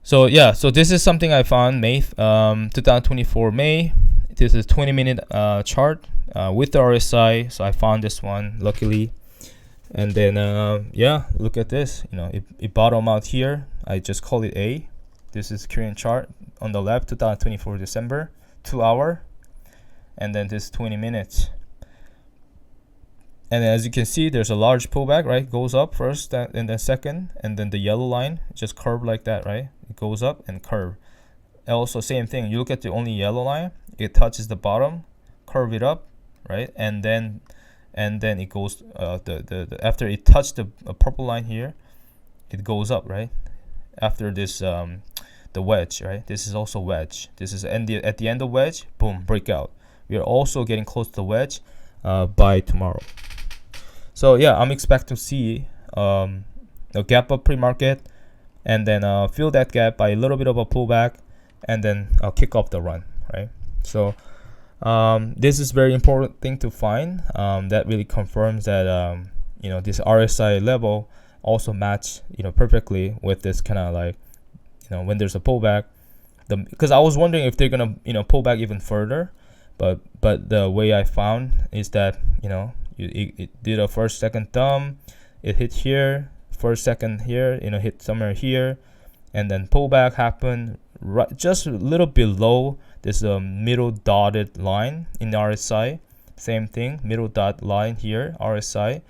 So yeah, so this is something I found May 2024 May. This is 20-minute chart with the RSI. So I found this one luckily, and then yeah, look at this. You know, it bottom out here. I just call it A. This is Korean chart on the left, 2024 December, 2 hour, and then this 20 minutes. And as you can see, there's a large pullback, right? Goes up first and then second, and then the yellow line just curve like that, right? It goes up and curve. And also same thing. You look at the only yellow line, it touches the bottom, curve it up, right? And then it goes after it touched the purple line here, it goes up, right? After this the wedge, right? This is also wedge. This is at the end of wedge, boom, breakout. We are also getting close to the wedge by tomorrow. So yeah, I'm expecting to see a gap up pre-market, and then fill that gap by a little bit of a pullback, and then kick off the run, right? So this is very important thing to find. That really confirms that you know, this RSI level also match, you know, perfectly with this kind of like, you know, when there's a pullback. Because I was wondering if they're gonna, you know, pull back even further, but the way I found is that, you know, it did a first second thumb, it hit here, first second here, you know, hit somewhere here, and then pullback happened right just a little below this middle dotted line in the RSI. Same thing, middle dot line here, RSI,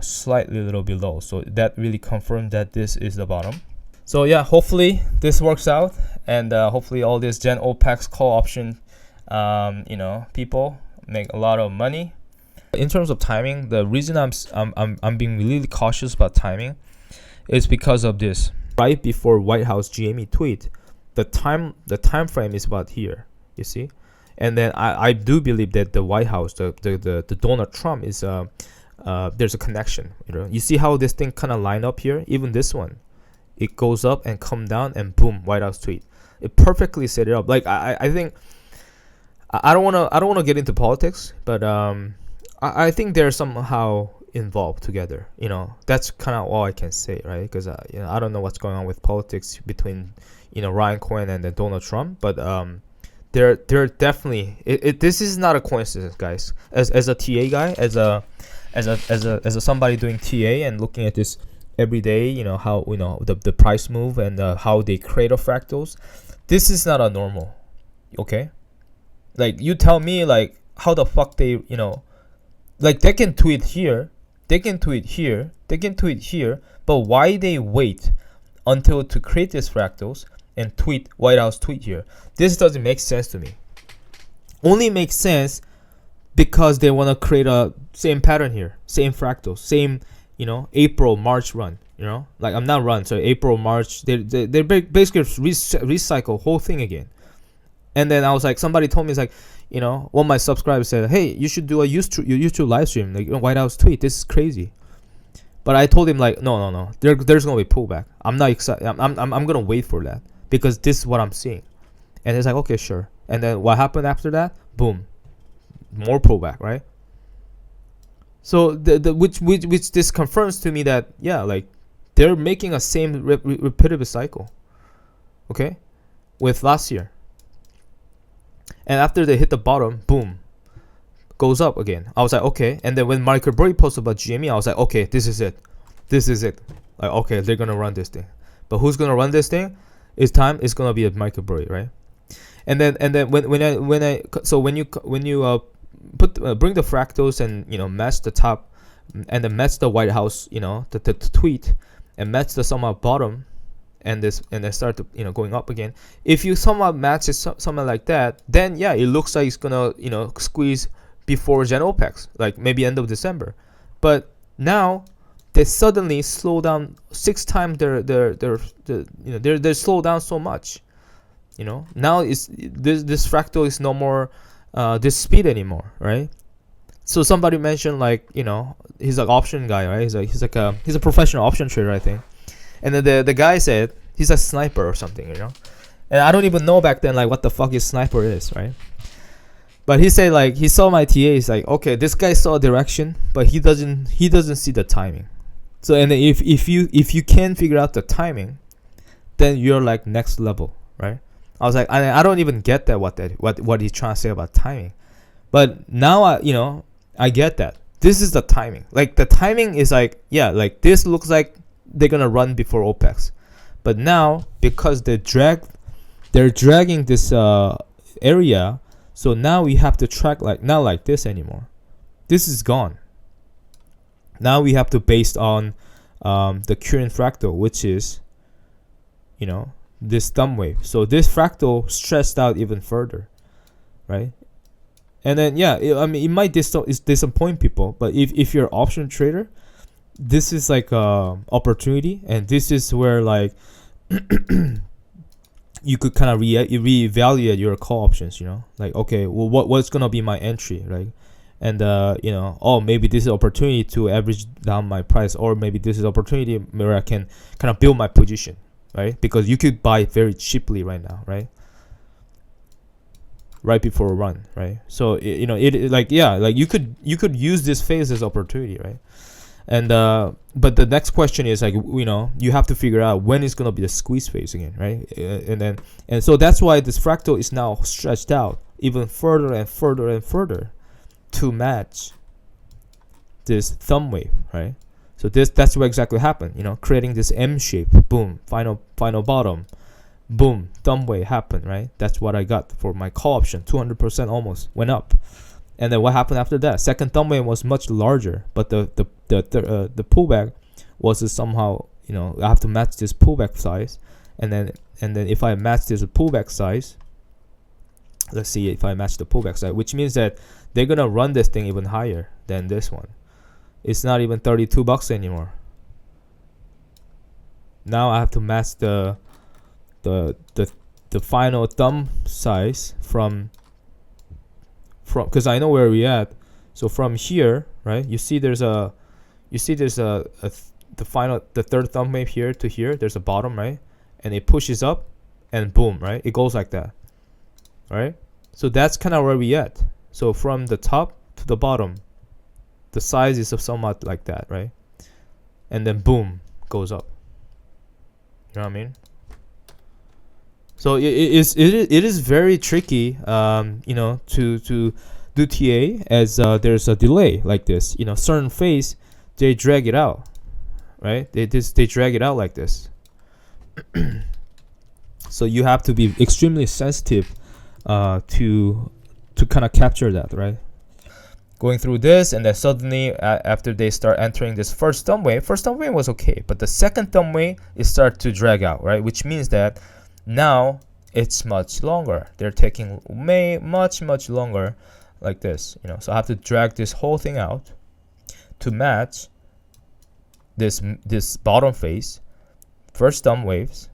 slightly a little below. So that really confirmed that this is the bottom. So yeah, hopefully this works out, and hopefully all this Gen OPEX call option, you know, people make a lot of money. In terms of timing, the reason I'm being really cautious about timing is because of this. Right before White House GME tweet, the time frame is about here, you see, and then I do believe that the White House, the Donald Trump is there's a connection. You know, you see how this thing kind of line up here. Even this one, it goes up and come down, and boom, White House tweet. It perfectly set it up. Like I think I don't wanna get into politics, but I think they're somehow involved together. You know, that's kind of all I can say, right? Because you know, I don't know what's going on with politics between, you know, Ryan Cohen and then Donald Trump, but they're definitely this is not a coincidence, guys. As a TA guy, as a somebody doing TA and looking at this every day, you know, how, you know, the price move and how they create a fractals. This is not a normal, okay? Like, you tell me, like, how the fuck they, you know, like, they can tweet here, they can tweet here, they can tweet here, but why they wait until to create these fractals and tweet White House tweet here? This doesn't make sense to me. Only makes sense because they want to create a same pattern here, same fractals, same, you know, April March run, you know, like, I'm not run, so April March, they basically recycle whole thing again. And then I was like, somebody told me, it's like, you know, one of my subscribers said, hey, you should do a YouTube live stream, like, you know, White House tweet. This is crazy. But I told him, like, no. There's gonna be pullback. I'm not excited. I'm gonna wait for that because this is what I'm seeing. And it's like, okay, sure. And then what happened after that? Boom, more pullback, right? So which this confirms to me that, yeah, like, they're making a same repetitive cycle, okay, with last year. And after they hit the bottom, boom, goes up again. I was like, okay. And then when Michael Burry posted about GME, I was like, okay, this is it. Like, okay, they're gonna run this thing. But who's gonna run this thing? It's gonna be a Michael Burry, right? And then when you bring the fractals and, you know, match the top, and then match the White House, you know, the tweet, and match the somewhat bottom, and then start to, you know, going up again. If you somewhat match it something like that, then yeah, it looks like it's gonna, you know, squeeze before Gen OPEX, like maybe end of December. But now they suddenly slow down 6 times their you know, they're slowed down so much. You know, now is this fractal is no more this speed anymore, right? So somebody mentioned, like, you know, he's like option guy, right? He's a professional option trader, I think. And then the guy said he's a sniper or something, you know. And I don't even know back then, like, what the fuck is sniper is, right? But he said, like, he saw my TA. He's like, okay, this guy saw a direction, but he doesn't see the timing. So, and if you can figure out the timing, then you're like next level, right? I was like, I don't even get that what he's trying to say about timing, but now I get that. This is the timing. Like the timing is like, yeah, like this looks like they're gonna run before OPEX, but now because they're dragging this area, so now we have to track like not like this anymore. This is gone. Now we have to based on the current fractal, which is this thumb wave. So this fractal stretched out even further, right? And then it might disappoint people, but if you're an option trader, this is like a opportunity, and this is where like you could kind of reevaluate your call options. Like, okay, well, what's gonna be my entry, right? And oh, maybe this is opportunity to average down my price, or maybe this is opportunity where I can kind of build my position, right? Because you could buy very cheaply right now, right before a run, right? So it like you could use this phase as opportunity, right? And but the next question is like, you have to figure out when it's gonna be the squeeze phase again, right? And so that's why this fractal is now stretched out even further and further and further to match this thumb wave, right? So that's what exactly happened, creating this M shape. Boom, final bottom. Boom, thumb wave happened, right? That's what I got for my call option. 200% almost went up. And then what happened after that? Second thumb wave was much larger, but the pullback was somehow, I have to match this pullback size, and then if I match this pullback size, let's see if I match the pullback size, which means that they're gonna run this thing even higher than this one. It's not even $32 anymore. Now I have to match the final thumb size from because I know where we at. So from here, right? You see there's the third thumb wave here to here. There's a bottom, right? And it pushes up, and boom, right? It goes like that, right? So that's kind of where we at. So from the top to the bottom, the size is somewhat like that, right? And then boom, goes up. You know what I mean? So it is very tricky, to do TA as there's a delay like this. Certain phase they drag it out, right? They drag it out like this. So you have to be extremely sensitive to kind of capture that, right? Going through this, and then suddenly after they start entering this first thumb wave was okay, but the second thumb wave it start to drag out, right? Which means that now it's much longer. They're taking much longer like this, so I have to drag this whole thing out to match this bottom phase, first thumb waves,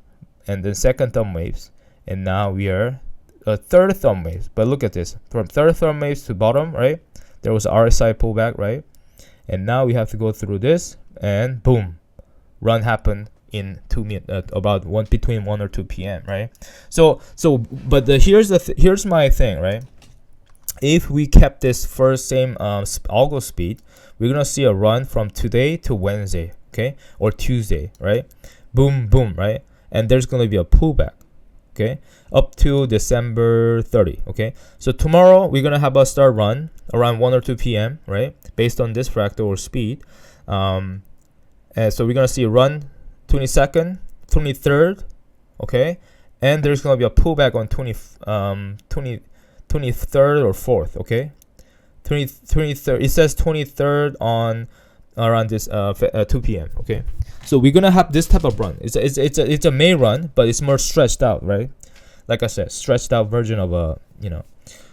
and then second thumb waves, and now we are a third thumb wave. But look at this, from third thumb waves to bottom, right? There was RSI pullback, right? And now we have to go through this, and boom, run happened in 2 minutes, about between 1 or 2 p.m. right? So but here's my thing, right? If we kept this first same algo speed, we're gonna see a run from today to Wednesday, okay, or Tuesday, right? Boom, boom, right? And there's gonna be a pullback, okay, up to December 30, okay? So tomorrow we're gonna have a start run around 1 or 2 p.m. right, based on this fractal or speed, and so we're gonna see a run 22nd, 23rd, okay, and there's gonna be a pullback on 23rd or 4th, okay, 23rd. It says 23rd on around this 2 p.m. okay. So we're gonna have this type of run. It's a May run, but it's more stretched out, right? Like I said, stretched out version of a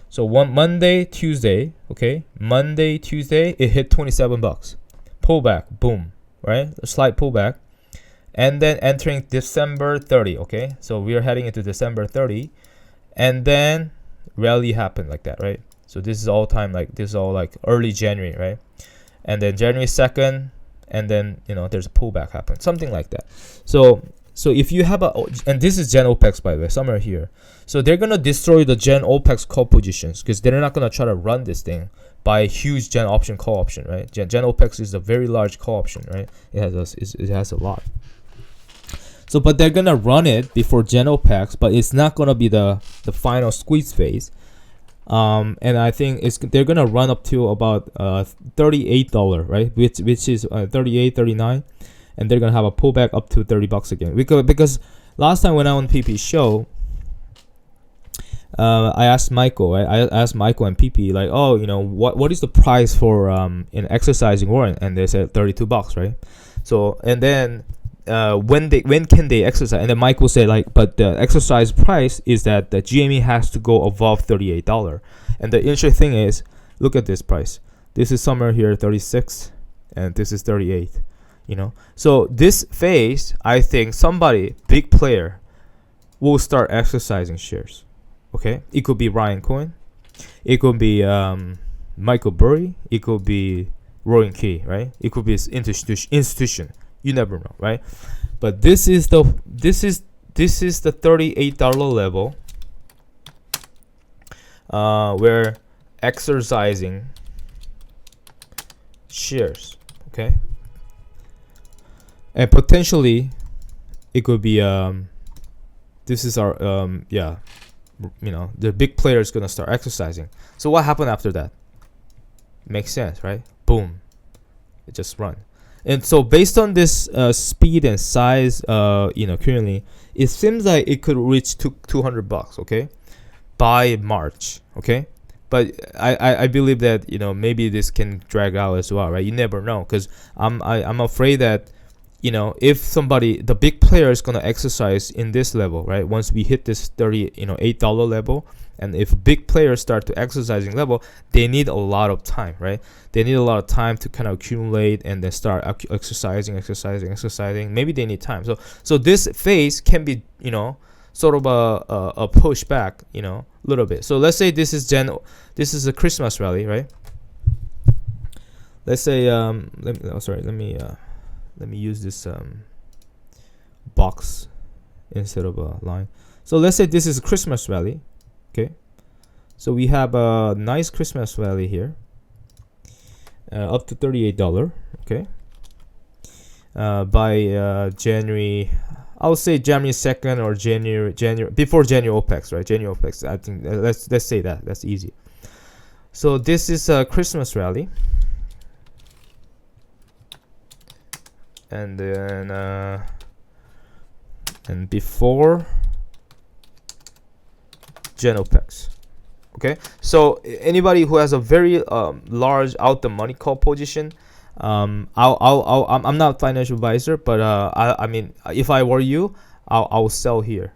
So Monday, Tuesday, okay, Monday, Tuesday, it hit $27. Pullback, boom, right? A slight pullback. And then entering December 30, okay? So we are heading into December 30. And then rally happened like that, right? So this is all like early January, right? And then January 2nd, and then, there's a pullback happen, something like that. So if you have and this is Gen OPEX, by the way, somewhere here. So they're going to destroy the Gen OPEX call positions because they're not going to try to run this thing by a huge Gen option call option, right? Gen OPEX is a very large call option, right? It has a lot. So, but they're gonna run it before Gen OPEX, but it's not gonna be the final squeeze phase. And I think they're gonna run up to about $38, right? Which is 38, 39, and they're gonna have a pullback up to $30 again. Because last time when I went on PP show, I asked Michael, right? I asked Michael and PP like, oh, you know, what is the price for an exercising warrant? And they said $32, right? So and then when can they exercise? And then Michael said like, but the exercise price is that the GME has to go above $38. And the interesting thing is, look at this price. This is somewhere here 36, and this is 38. You know, so this phase, I think somebody big player will start exercising shares. Okay, it could be Ryan Cohen, it could be Michael Burry, it could be Rowan Key, right? It could be institution. You never know, right? But this is the $38 level where exercising shares, okay? And potentially it could be this is our yeah, you know, the big player is gonna start exercising. So what happened after that? Makes sense, right? Boom, it just run. And so based on this speed and size, you know, currently it seems like it could reach $200, okay, by March, okay. But I believe that, you know, maybe this can drag out as well, right? You never know, because I'm afraid that, you know, if somebody, the big player is gonna exercise in this level, right? Once we hit this $8 level, and if big players start to exercising level, they need a lot of time, right? They need a lot of time to kind of accumulate and then start exercising. Maybe they need time. So this phase can be, you know, sort of a pushback, you know, a little bit. So let's say this is a Christmas rally, right? Let's say let me use this box instead of a line. So let's say this is a Christmas rally, okay? So we have a nice Christmas rally here, up to $38, okay? By January, I would say January 2nd or January before January OPEX, right? January OPEX. I think let's say that. That's easy. So this is a Christmas rally. And then and before Gen OPEX, okay. So anybody who has a very large out the money call position, I'm not a financial advisor, but I mean, if I were you, I'll sell here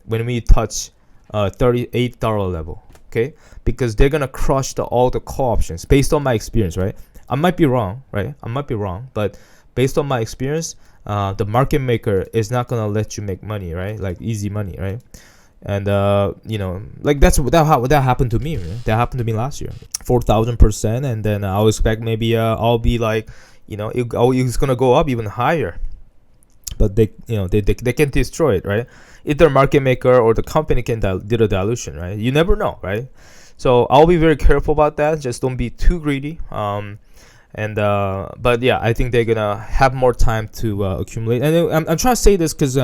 when we touch $38 level, okay, because they're gonna crush all the call options based on my experience, right? I might be wrong, right? But based on my experience, the market maker is not gonna let you make money, right? Like easy money, right? And you know, like that happened to me, right? That happened to me last year, 4,000%. And then I'll expect maybe I'll be like, you know, it's gonna go up even higher. But they can destroy it, right? Either market maker or the company can do the dilution, right? You never know, right? So I'll be very careful about that. Just don't be too greedy. But yeah, I think they're gonna have more time to accumulate. And I'm trying to say this because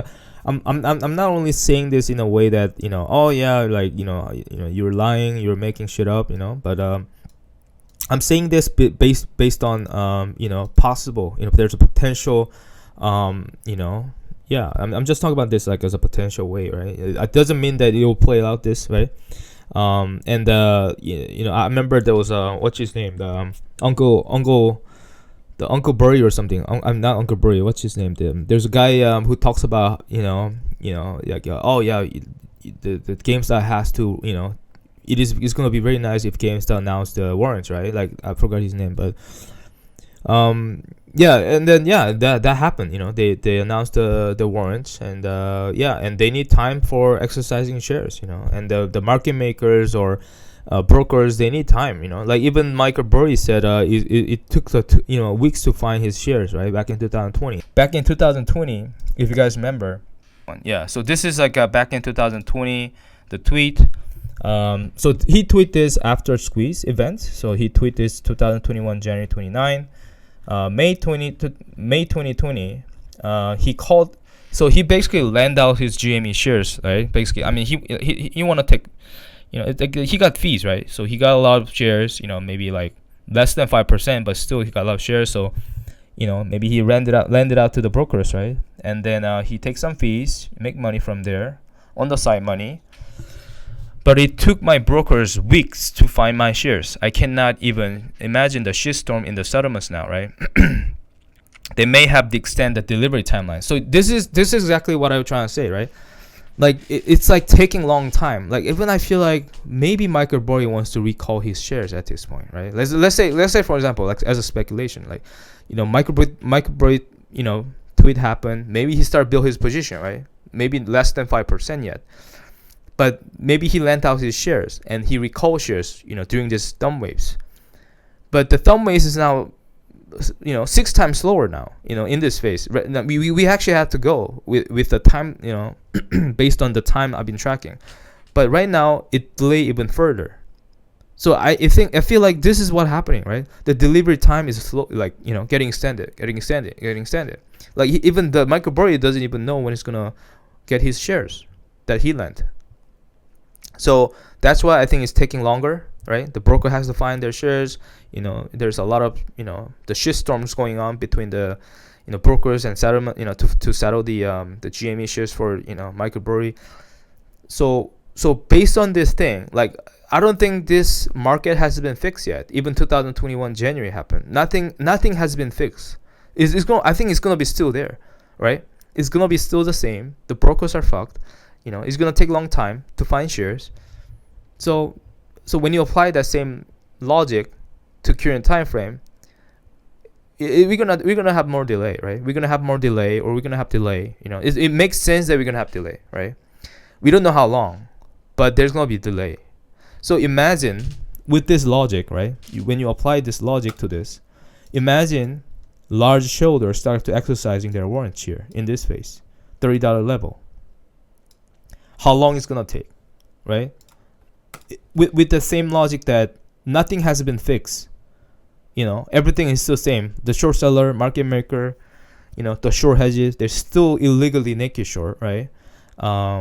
I'm not only saying this in a way that, you know, oh yeah, like you know you're lying, you're making shit up, you know. But I'm saying this based on you know, possible, you know, if there's a potential, you know, yeah. I'm just talking about this like as a potential way, right? It doesn't mean that it will play out this way. You know, I remember there was what's his name, the Uncle Burry or something. I'm not Uncle Burry. What's his name? There's a guy who talks about, you know, like oh yeah, the Gamestop has to, you know, it's gonna be very nice if Gamestop announced the warrants, right? Like I forgot his name, but yeah, and then yeah, that happened. You know, they announced the warrants, and yeah, and they need time for exercising shares. You know, and the market makers or brokers, they need time. You know, like even Michael Burry said it took weeks to find his shares, right? Back in 2020. Back in 2020, if you guys remember, yeah. So this is like back in 2020, the tweet. So he tweeted this after squeeze event. So he tweeted this 2021 January 29. May 2020, he called So he basically lent out his GME shares, right? Basically, I mean, he want to take, he got fees, right? So he got a lot of shares, maybe like less than 5%, but still he got a lot of shares. So, maybe he lended out to the brokers, right? And then he takes some fees, make money from there, on the side money. But it took my brokers weeks to find my shares. I cannot even imagine the shitstorm in the settlements now, right? They may have to extend the delivery timeline. So this is exactly what I was trying to say, right? Like it's like taking long time. Like even I feel like maybe Michael Burry wants to recall his shares at this point, right? Let's say for example, like as a speculation, like Michael Burry, tweet happened. Maybe he started build his position, right? Maybe less than 5% yet. But maybe he lent out his shares and he recalled shares, during this thumb waves. But the thumb waves is now, 6 times slower now, in this phase. We actually have to go with the time, based on the time I've been tracking. But right now it delay even further. So I feel like this is what's happening, right? The delivery time is slow, like getting extended. Like even the Michael Burry doesn't even know when he's gonna get his shares that he lent. So that's why I think it's taking longer, right? The broker has to find their shares. There's a lot of the shitstorms going on between the brokers and settlement, to settle the GME shares for Michael Burry. So based on this thing, like I don't think this market has been fixed yet. Even 2021 January happened. Nothing has been fixed. I think it's gonna be still there, right? It's gonna be still the same. The brokers are fucked. It's gonna take a long time to find shares. So when you apply that same logic to current time frame, we're gonna have more delay, right? We're gonna have more delay, or we're gonna have delay. It makes sense that we're gonna have delay, right? We don't know how long, but there's gonna be delay. So imagine with this logic, right? When you apply this logic to this, imagine large shareholders start to exercising their warrants here in this phase, $30 level. How long it's gonna take, right? With the same logic that nothing has been fixed, everything is still same. The short seller, market maker, the short hedges, they're still illegally naked short, right?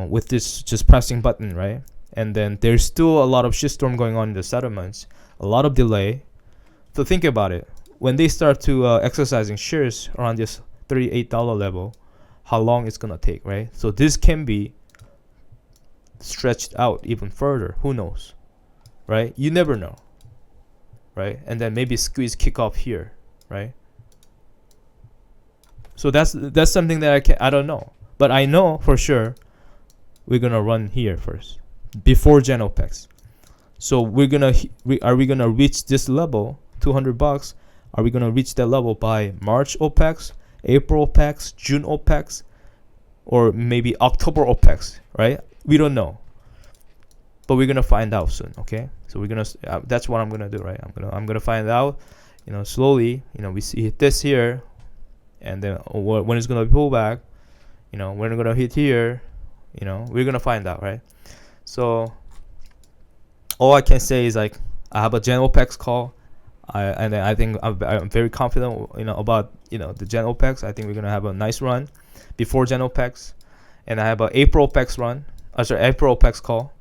With this just pressing button, right? And then there's still a lot of shitstorm going on in the settlements, a lot of delay. So think about it. When they start to exercising shares around this $38 level, how long it's gonna take, right? So this can be stretched out even further. Who knows, right? You never know, right? And then maybe squeeze kick off here, right? So that's something that I don't know, but I know for sure we're gonna run here first before Gen OPEX. So are we gonna reach this level, $200? Are we gonna reach that level by March OPEX, April OPEX, June OPEX, or maybe October OPEX, right? We don't know, but we're gonna find out soon. Okay, so we're gonna that's what I'm gonna do, right? I'm gonna find out, slowly. We see this here, and then when it's gonna pull back, when we're gonna hit here, we're gonna find out, right? So all I can say is like I have a Gen OPEX call, and then I think I'm very confident, about the Gen OPEX. I think we're gonna have a nice run before Gen OPEX, and I have an April OPEX run. April OPEX call,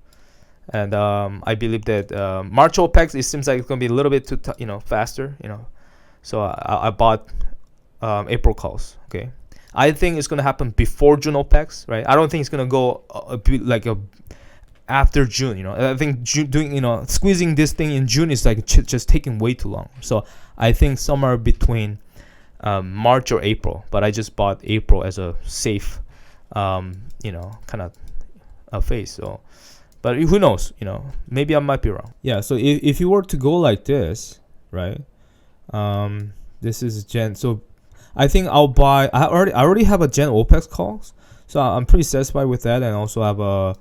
and I believe that March OPEX, it seems like it's gonna be a little bit too faster, so I bought April calls. Okay, I think it's gonna happen before June OPEX, right? I don't think it's gonna go after June. I think June squeezing this thing in June is like just taking way too long. So I think somewhere between March or April, but I just bought April as a safe, kind of a phase. So, but who knows? Maybe I might be wrong. Yeah. So if you were to go like this, right? This is Gen. So I think I'll buy. I already have a Gen OPEX calls, so I'm pretty satisfied with that, and also have a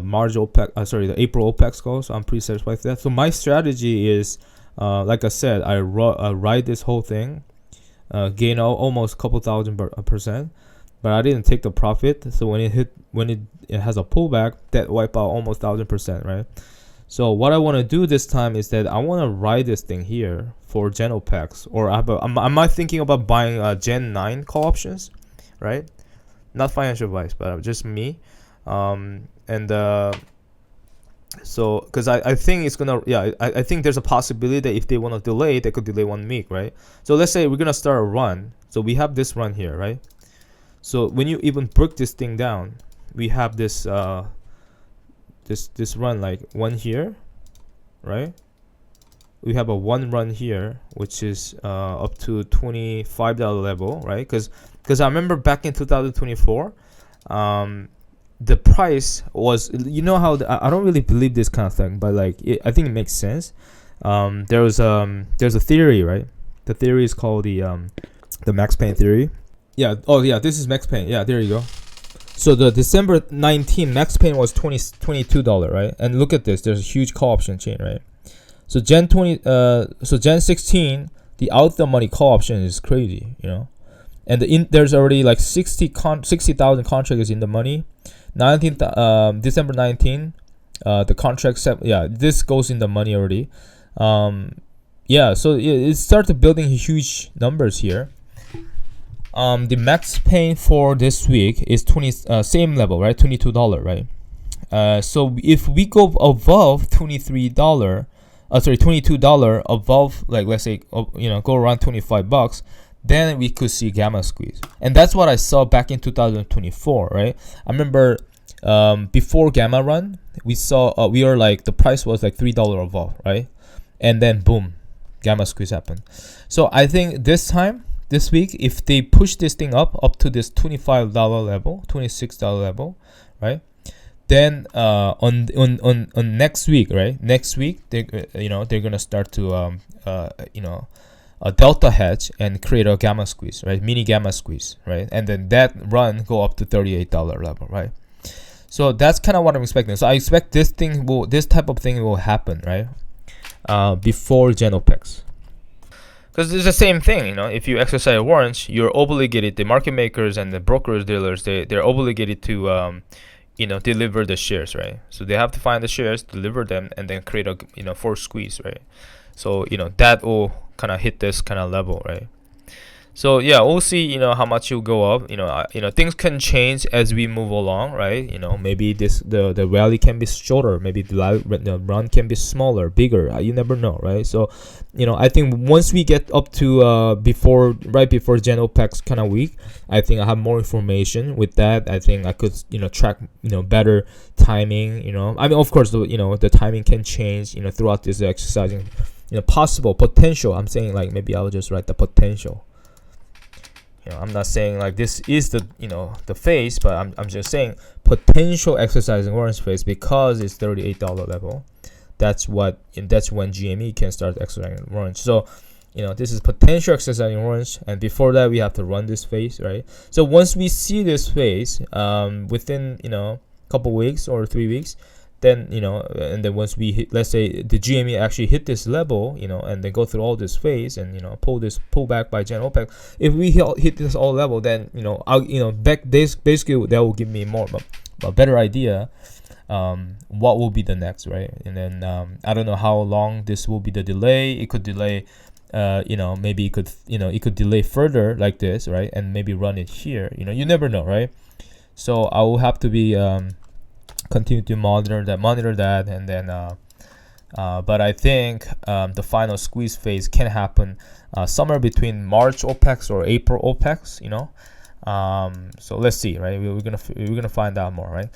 March OPEX. The April OPEX calls. So I'm pretty satisfied with that. So my strategy is, like I said, I ride this whole thing, gain almost a couple thousand%. But I didn't take the profit, so when it has a pullback, that wipe out almost 1,000%, right? So what I want to do this time is that I want to ride this thing here for Gen OPEX, or I might thinking about buying Gen 9 call options, right? not financial advice, but just me. So because I think it's gonna, yeah, I think there's a possibility that if they want to delay, they could delay 1 week, right? So let's say we're gonna start a run. So we have this run here, right? So when you even break this thing down, we have this this run, like one here, right? We have a one run here, which is up to $25 level, right? Because I remember back in 2024, the price was, you know how I don't really believe this kind of thing, but like I think it makes sense. There's a theory, right? The theory is called the Max Pain theory. Yeah. Oh yeah, this is Max Pain. Yeah, there you go. So the December 19 Max Pain was $22, right? And look at this. There's a huge call option chain, right? So Gen 16, the out the money call option is crazy, you know. And there's already like 60,000 contracts in the money. December 19, the contract set, yeah, this goes in the money already. Yeah, so it started building huge numbers here. The max pain for this week is same level, right? $22, right? So if we go above $22 above, like let's say, go around $25, then we could see gamma squeeze. And that's what I saw back in 2024, right? I remember before gamma run, we saw the price was like $3 above, right? And then boom, gamma squeeze happened. So I think this week, if they push this thing up to this $25 level, $26 level, right? Then on next week, right? Next week they're gonna start to a delta hedge and create a gamma squeeze, right? Mini gamma squeeze, right? And then that run go up to $38 level, right? So that's kind of what I'm expecting. So I expect this type of thing will happen, right? Before GenOPEX. Because it's the same thing, if you exercise warrants, you're obligated, the market makers and the brokers, dealers, they're obligated to deliver the shares, right? So they have to find the shares, deliver them, and then create a force squeeze, right? So that will kind of hit this kind of level, right? So yeah, we'll see how much you'll go up. Things can change as we move along, right? Maybe the rally can be shorter, maybe the run can be smaller, bigger. You never know, right? So I think once we get up to right before GenOPEX kind of week, I think I have more information. With that, I think I could track better timing. I mean, of course, the timing can change throughout this exercising. Possible potential. I'm saying like maybe I'll just write the potential. I'm not saying like this is the the phase, but I'm just saying potential exercising warrants phase, because it's $38 level. That's when GME can start exercising warrants. So this is potential exercising warrants, and before that we have to run this phase, right? So once we see this phase within couple weeks or 3 weeks, then and then once we hit, let's say the GME actually hit this level, and then go through all this phase and pull back by GenOPEX. If we hit this all level, then basically that will give me a better idea what will be the next, right? And then I don't know how long this will be the delay. It could delay maybe it could delay further like this, right? And maybe run it here. You never know, right? So I will have to be continue to monitor that, and then but I think the final squeeze phase can happen somewhere between March OPEX or April OPEX. So let's see, right? We're gonna find out more, right?